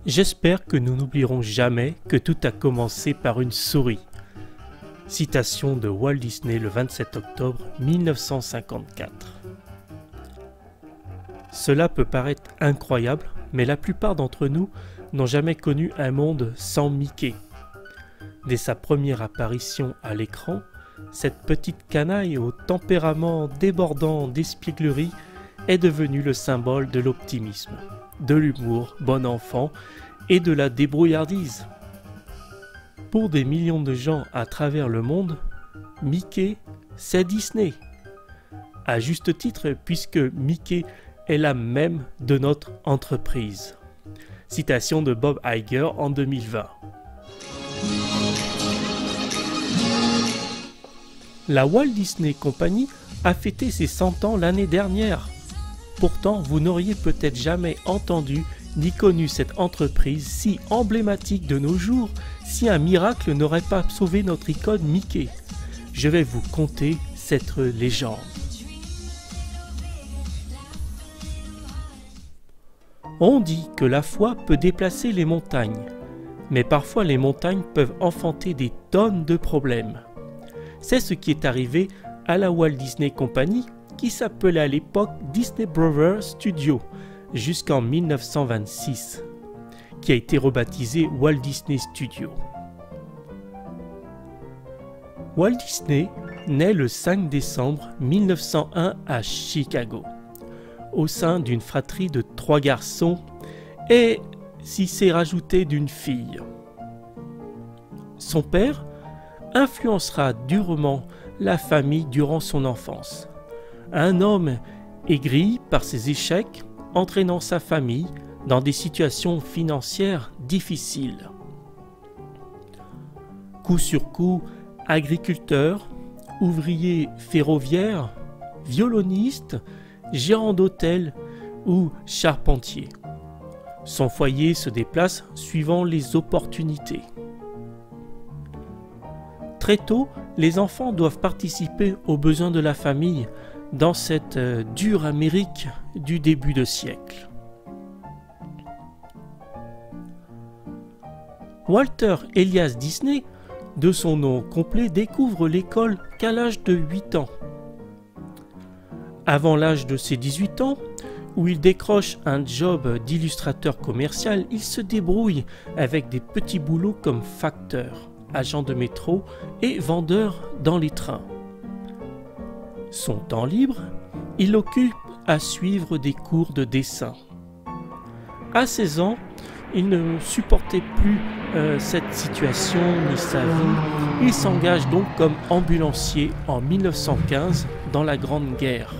J'espère que nous n'oublierons jamais que tout a commencé par une souris. Citation de Walt Disney le 27 octobre 1954. Cela peut paraître incroyable, mais la plupart d'entre nous n'ont jamais connu un monde sans Mickey. Dès sa première apparition à l'écran, cette petite canaille au tempérament débordant d'espièglerie est devenue le symbole de l'optimisme, de l'humour bon enfant et de la débrouillardise. Pour des millions de gens à travers le monde, Mickey, c'est Disney. À juste titre, puisque Mickey est l'âme même de notre entreprise. Citation de Bob Iger en 2020. La Walt Disney Company a fêté ses 100 ans l'année dernière. Pourtant, vous n'auriez peut-être jamais entendu ni connu cette entreprise si emblématique de nos jours si un miracle n'aurait pas sauvé notre icône Mickey. Je vais vous conter cette légende. On dit que la foi peut déplacer les montagnes, mais parfois les montagnes peuvent enfanter des tonnes de problèmes. C'est ce qui est arrivé à la Walt Disney Company, qui s'appelait à l'époque Disney Brothers Studios, jusqu'en 1926, qui a été rebaptisé Walt Disney Studios. Walt Disney naît le 5 décembre 1901 à Chicago, au sein d'une fratrie de 3 garçons et s'y s'est rajouté d'une fille. Son père influencera durement la famille durant son enfance. Un homme aigri par ses échecs, entraînant sa famille dans des situations financières difficiles. Coup sur coup, agriculteur, ouvrier ferroviaire, violoniste, gérant d'hôtel ou charpentier. Son foyer se déplace suivant les opportunités. Très tôt, les enfants doivent participer aux besoins de la famille dans cette dure Amérique du début de siècle. Walter Elias Disney, de son nom complet, découvre l'école qu'à l'âge de 8 ans. Avant l'âge de ses 18 ans, où il décroche un job d'illustrateur commercial, il se débrouille avec des petits boulots comme facteur, agent de métro et vendeur dans les trains. Son temps libre, il l'occupe à suivre des cours de dessin. À 16 ans, il ne supportait plus cette situation ni sa vie. Il s'engage donc comme ambulancier en 1915 dans la Grande Guerre.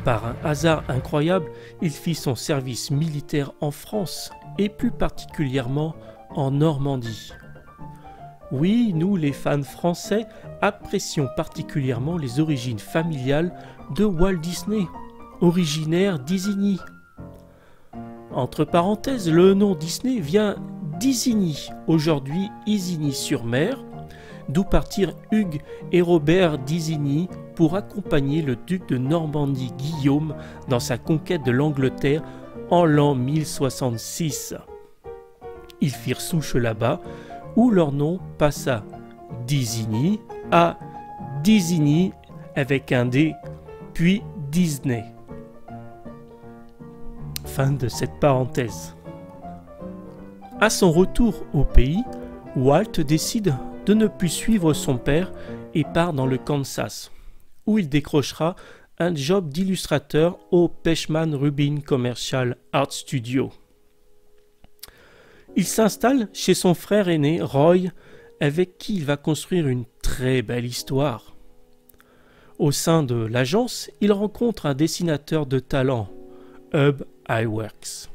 Par un hasard incroyable, il fit son service militaire en France et plus particulièrement en Normandie. Oui, nous les fans français apprécions particulièrement les origines familiales de Walt Disney, originaire d'Isigny. Entre parenthèses, le nom Disney vient d'Isigny, aujourd'hui Isigny-sur-Mer, d'où partirent Hugues et Robert d'Isigny pour accompagner le duc de Normandie Guillaume dans sa conquête de l'Angleterre en l'an 1066. Ils firent souche là-bas, où leur nom passa d'Isigny à Disigny avec un D, puis Disney. Fin de cette parenthèse. À son retour au pays, Walt décide de ne plus suivre son père et part dans le Kansas, où il décrochera un job d'illustrateur au Pechman Rubin Commercial Art Studio. Il s'installe chez son frère aîné Roy, avec qui il va construire une très belle histoire. Au sein de l'agence, il rencontre un dessinateur de talent, Ub Iwerks,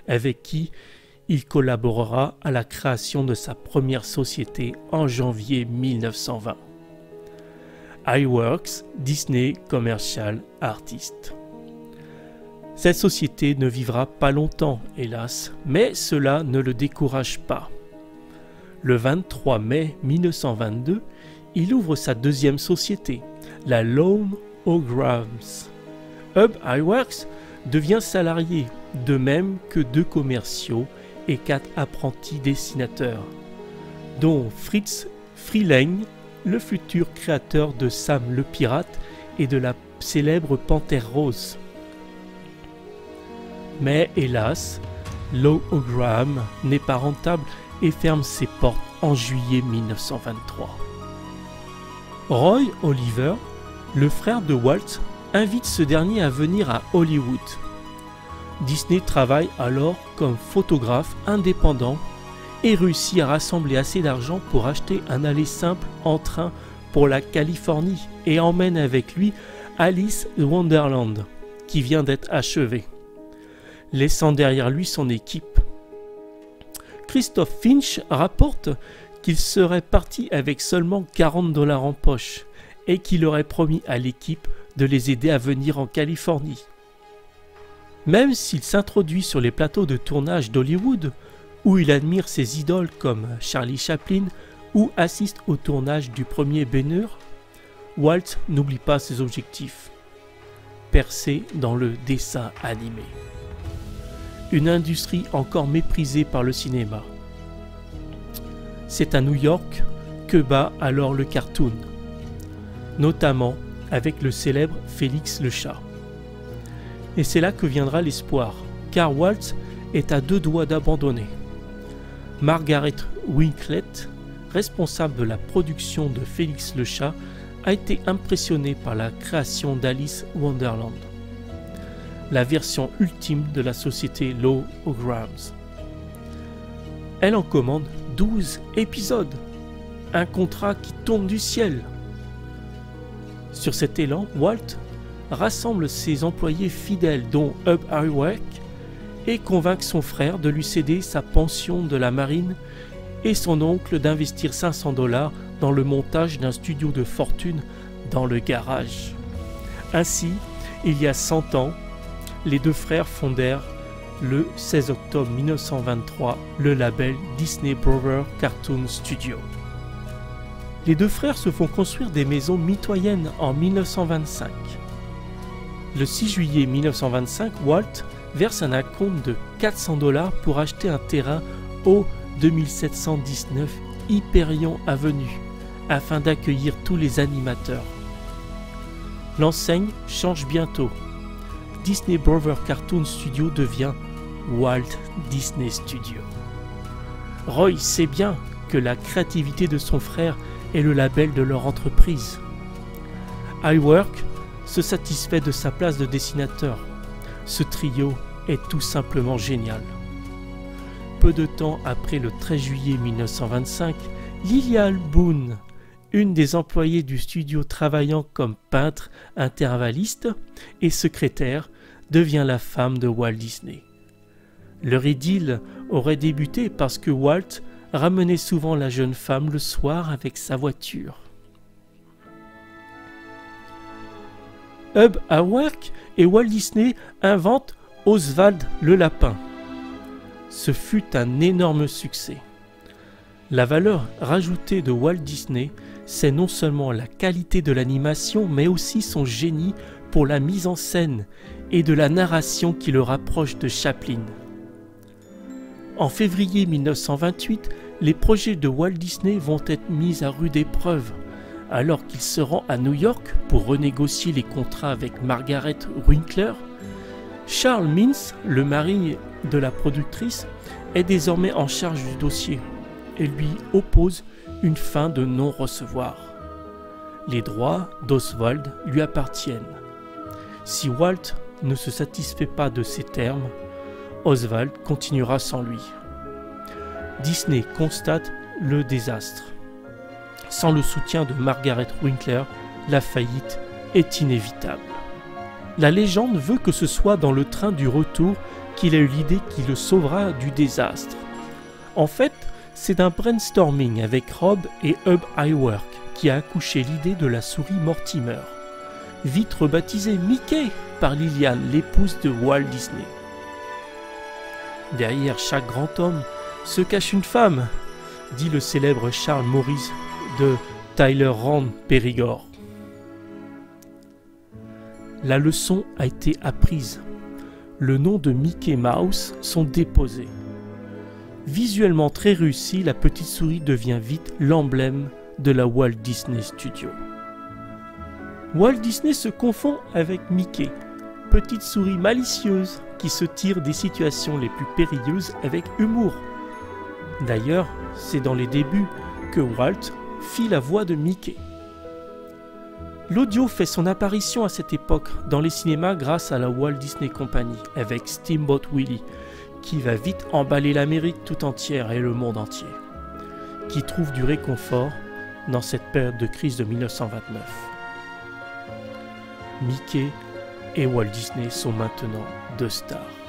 avec qui il collaborera à la création de sa première société en janvier 1920. Iwerks Disney Commercial Artist. Cette société ne vivra pas longtemps, hélas, mais cela ne le décourage pas. Le 23 mai 1922, il ouvre sa deuxième société, la Lone O'Grams. Ub Iwerks devient salarié, de même que 2 commerciaux et 4 apprentis dessinateurs, dont Fritz Freleng, le futur créateur de Sam le Pirate et de la célèbre Panthère Rose. Mais hélas, l'hologramme n'est pas rentable et ferme ses portes en juillet 1923. Roy Oliver, le frère de Walt, invite ce dernier à venir à Hollywood. Disney travaille alors comme photographe indépendant et réussit à rassembler assez d'argent pour acheter un aller simple en train pour la Californie et emmène avec lui Alice Wonderland, qui vient d'être achevé, laissant derrière lui son équipe. Christophe Finch rapporte qu'il serait parti avec seulement 40 $ en poche et qu'il aurait promis à l'équipe de les aider à venir en Californie. Même s'il s'introduit sur les plateaux de tournage d'Hollywood, où il admire ses idoles comme Charlie Chaplin ou assiste au tournage du premier Ben-Hur, Walt n'oublie pas ses objectifs. Percer dans le dessin animé. Une industrie encore méprisée par le cinéma. C'est à New York que bat alors le cartoon, notamment avec le célèbre Félix le Chat. Et c'est là que viendra l'espoir, car Walt est à 2 doigts d'abandonner. Margaret Winklet, responsable de la production de Félix le Chat, a été impressionnée par la création d'Alice Wonderland, la version ultime de la société Logograms. Elle en commande 12 épisodes, un contrat qui tombe du ciel. Sur cet élan, Walt rassemble ses employés fidèles dont Ub Iwerk et convainc son frère de lui céder sa pension de la marine et son oncle d'investir 500 $ dans le montage d'un studio de fortune dans le garage. Ainsi, il y a 100 ans, les 2 frères fondèrent le 16 octobre 1923 le label Disney Brothers Cartoon Studio. Les 2 frères se font construire des maisons mitoyennes en 1925. Le 6 juillet 1925, Walt verse un acompte de 400 $ pour acheter un terrain au 2719 Hyperion Avenue afin d'accueillir tous les animateurs. L'enseigne change bientôt. Disney Brothers Cartoon Studio devient Walt Disney Studio. Roy sait bien que la créativité de son frère est le label de leur entreprise. Iwerk se satisfait de sa place de dessinateur. Ce trio est tout simplement génial. Peu de temps après le 13 juillet 1925, Liliane Boone, une des employées du studio travaillant comme peintre intervalliste et secrétaire, devient la femme de Walt Disney. Leur idylle aurait débuté parce que Walt ramenait souvent la jeune femme le soir avec sa voiture. Ub Iwerk et Walt Disney inventent Oswald le lapin. Ce fut un énorme succès. La valeur rajoutée de Walt Disney, c'est non seulement la qualité de l'animation, mais aussi son génie pour la mise en scène et de la narration qui le rapproche de Chaplin. En février 1928, les projets de Walt Disney vont être mis à rude épreuve. Alors qu'il se rend à New York pour renégocier les contrats avec Margaret Winkler, Charles Mintz, le mari de la productrice, est désormais en charge du dossier et lui oppose une fin de non-recevoir. Les droits d'Oswald lui appartiennent. Si Walt ne se satisfait pas de ces termes, Oswald continuera sans lui. Disney constate le désastre. Sans le soutien de Margaret Winkler, la faillite est inévitable. La légende veut que ce soit dans le train du retour qu'il a eu l'idée qui le sauvera du désastre. En fait, c'est d'un brainstorming avec Rob et Ub Iwerk qui a accouché l'idée de la souris Mortimer, vite rebaptisée Mickey par Liliane, l'épouse de Walt Disney. Derrière chaque grand homme se cache une femme, dit le célèbre Charles Maurice de Tyler Rand Périgord. La leçon a été apprise. le nom de Mickey Mouse sont déposés. Visuellement très réussi, la petite souris devient vite l'emblème de la Walt Disney Studio. Walt Disney se confond avec Mickey, petite souris malicieuse qui se tire des situations les plus périlleuses avec humour. D'ailleurs, c'est dans les débuts que Walt fit la voix de Mickey. L'audio fait son apparition à cette époque dans les cinémas grâce à la Walt Disney Company avec Steamboat Willie, qui va vite emballer l'Amérique tout entière et le monde entier, qui trouve du réconfort dans cette période de crise de 1929. Mickey et Walt Disney sont maintenant deux stars.